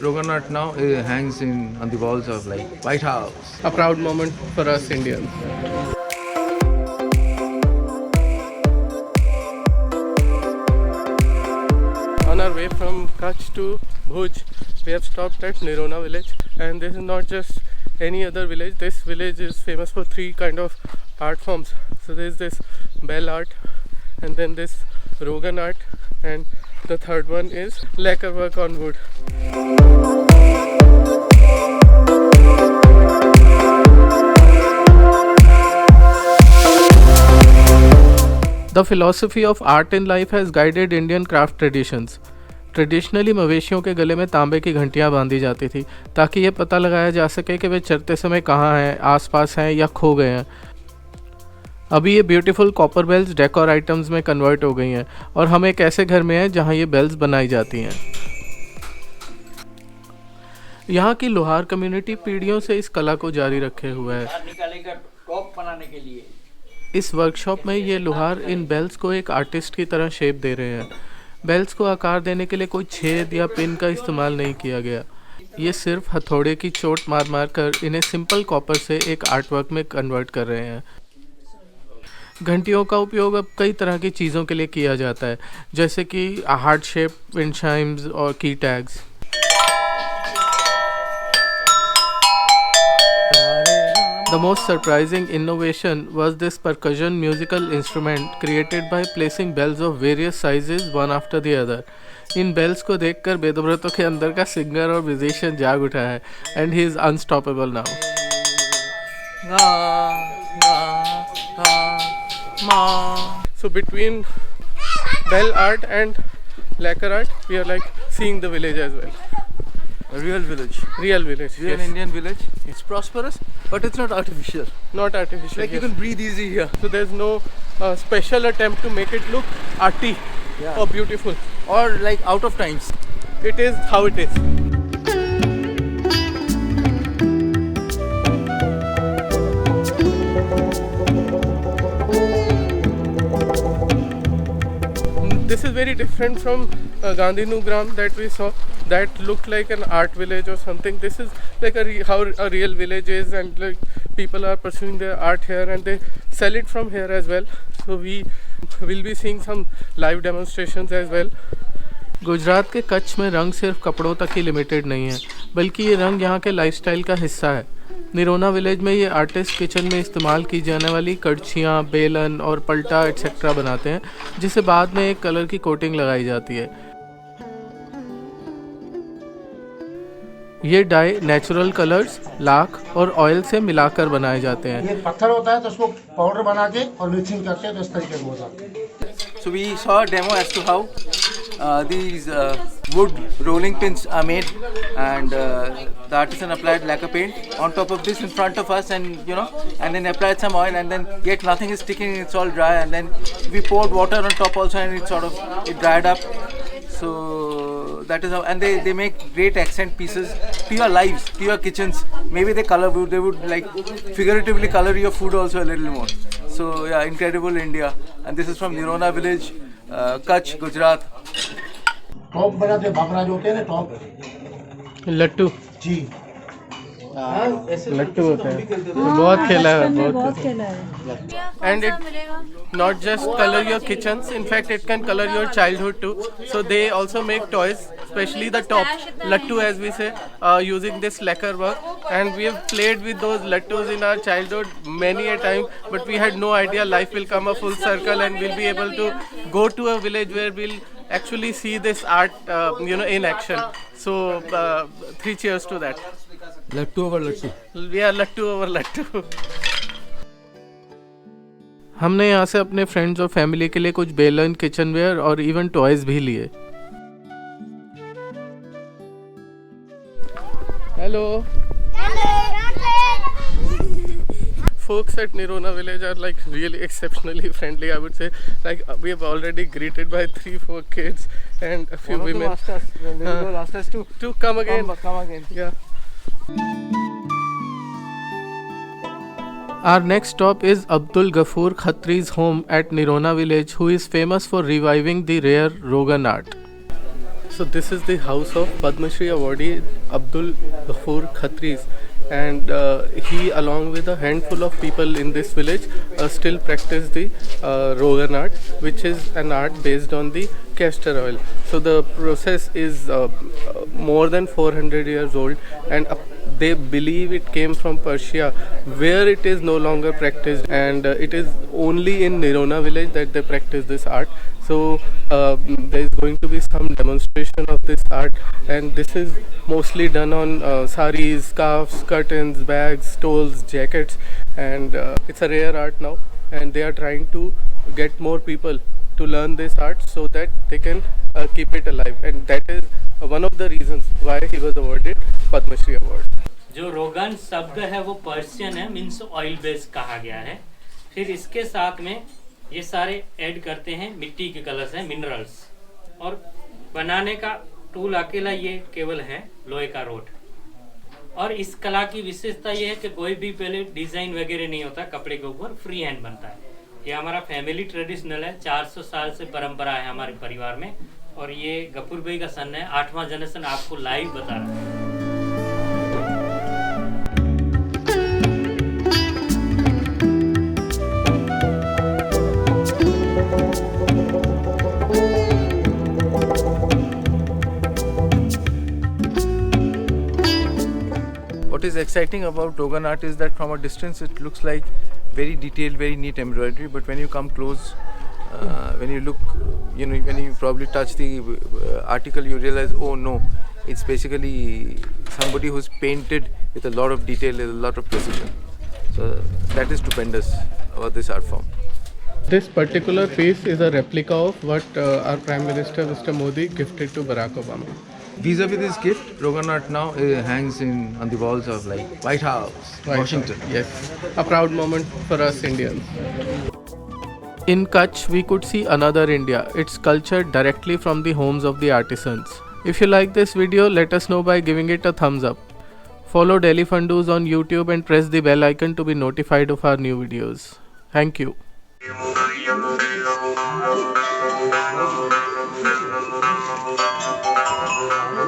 Rogan art now hangs in on the walls of like White House. A proud moment for us Indians. On our way from Kutch to Bhuj, we have stopped at Nirona village, and this is not just any other village. This village is famous for three kind of art forms. So there is this bell art, and then this Rogan art, and the third one is lacquer work on wood. The philosophy of art in life has guided Indian craft traditions. Traditionally मवेशियों के गले में तांबे की घंटियां बांधी जाती थी ताकि ये पता लगाया जा सके कि वे चरते समय कहाँ हैं, आसपास हैं या खो गए हैं। अभी ये beautiful copper bells decor items में कन्वर्ट हो गई हैं और हम एक ऐसे घर में हैं जहाँ ये बेल्स बनाई जाती हैं। यहाँ की लोहार कम्युनिटी पीढ़ियों से इस कला को जारी रखे हुए है। टॉप बनाने के लिए इस वर्कशॉप में ये लोहार इन बेल्स को एक आर्टिस्ट की तरह शेप दे रहे हैं। बेल्स को आकार देने के लिए कोई छेद या पिन का इस्तेमाल नहीं किया गया। ये सिर्फ हथौड़े की चोट मार मार कर इन्हें सिंपल कॉपर से एक आर्टवर्क में कन्वर्ट कर रहे हैं। घंटियों का उपयोग अब कई तरह की चीज़ों के लिए किया जाता है, जैसे कि हार्ट शेप विंड चाइम्स और की tags. The most surprising innovation was this percussion musical instrument created by placing bells of various sizes one after the other. इन बेल्स को देखकर वेदव्रतों के अंदर का सिंगर और म्यूजिशियन जाग उठा है and he is unstoppable now. So between bell art and lacquer art, we are like seeing the village as well. A real village. Real village. Real Yes. Indian village. It's prosperous, but it's not artificial. Not artificial. Like you yes. can breathe easy here. So there's no special attempt to make it look arty Yeah. or beautiful. Or like out of times. It is how it is. This is very different from Gandhinugram that we saw. That looked like an art village or something. This is like how a real village is, and like people are pursuing their art here and they sell it from here as well. So we will be seeing some live demonstrations as well. Gujarat के कच्छ में रंग सिर्फ कपड़ों तक ही limited नहीं है, बल्कि ये रंग यहाँ के लाइफस्टाइल का हिस्सा है। निरोना विलेज में ये आर्टिस्ट किचन में इस्तेमाल की जाने वाली कड़छियाँ, बेलन और पलटा एट्सेट्रा बनाते हैं, जिसे बाद में एक कलर की कोटिंग लगाई जाती है। ये डाई नेचुरल कलर्स, लाख और ऑयल से मिलाकर बनाए जाते हैं। ये पत्थर होता है तो उसको पाउडर बना के और मिक्सिंग करते हैं तो इस तरीके से होता है। So we saw a demo as to how these wood rolling pins are made, and the artisan applied lacquer paint on top of this in front of us, and and then applied some oil, and then yet nothing is sticking, it's all dry, and then we poured water on top also, and it dried up. So that is how, and they make great accent pieces, pure lives, pure kitchens. Maybe they would like figuratively color your food also a little more. So yeah, incredible India, and this is from Nirona village, Kutch, Gujarat. Top बनाते हैं, बाबरा जो होते हैं ना top लट्टू जी लट्टू होते हैं। बहुत खेला है, बहुत खेला है। And it not just color your kitchens, in fact it can color your childhood too. So they also make toys, especially the top lattu as we say, using this lacquer work. And we have played with those lattus in our childhood many a time, but we had no idea life will come a full circle and we'll be able to go to a village where we'll actually see this art in action. So 3 cheers to that. Lattu over lattu. Yeah, lattu over lattu. हमने यहाँ से अपने friends और family के लिए कुछ बेलन, kitchenware और इवन टॉयज भी लिए। Hello. Folks at Nirona village are like really exceptionally friendly, I would say. Like we have already greeted by 3-4 kids and a few women. Asked us To come again. Come again. Yeah. Our next stop is Abdul Ghafoor Khatri's home at Nirona village, who is famous for reviving the rare Rogan art. So this is the house of Padma Shri awardee Abdul Ghafoor Khatris, and he, along with a handful of people in this village, still practice the Rogan art, which is an art based on the castor oil. So the process is more than 400 years old, and they believe it came from Persia, where it is no longer practiced, and it is only in Nirona village that they practice this art. So there is going to be some demonstration of this art, and this is mostly done on saris, scarves, curtains, bags, stoles, jackets, and it's a rare art now, and they are trying to get more people to learn this art so that they can keep it alive, and that is one of the reasons why he was awarded Padma Shri award. जो रोगन शब्द है वो Persian है, means oil based कहा गया है। फिर इसके साथ में ये सारे ऐड करते हैं मिट्टी के कलर्स हैं, मिनरल्स, और बनाने का टूल अकेला ये केवल है लोहे का रोड। और इस कला की विशेषता ये है कि कोई भी पहले डिजाइन वगैरह नहीं होता, कपड़े के ऊपर फ्री हैंड बनता है। ये हमारा फैमिली ट्रेडिशनल है, 400 साल से परंपरा है हमारे परिवार में, और ये गफूर भाई का सन है, 8वां जनरेशन आपको लाइव बता रहा है। What is exciting about Rogan art is that from a distance it looks like very detailed, very neat embroidery, but when you come close, when you look, when you probably touch the article, you realize, oh no, it's basically somebody who's painted with a lot of detail, with a lot of precision. So that is stupendous about this art form. This particular piece is a replica of what our Prime Minister Mr. Modi gifted to Barack Obama. Vis-a-vis this gift, Rogan art now hangs on the walls of like White House, Washington. Yes, a proud moment for us Indians. In Kutch, we could see another India. It's cultured directly from the homes of the artisans. If you like this video, let us know by giving it a thumbs up. Follow Delhi Fundus on YouTube and press the bell icon to be notified of our new videos. Thank you. Thank you.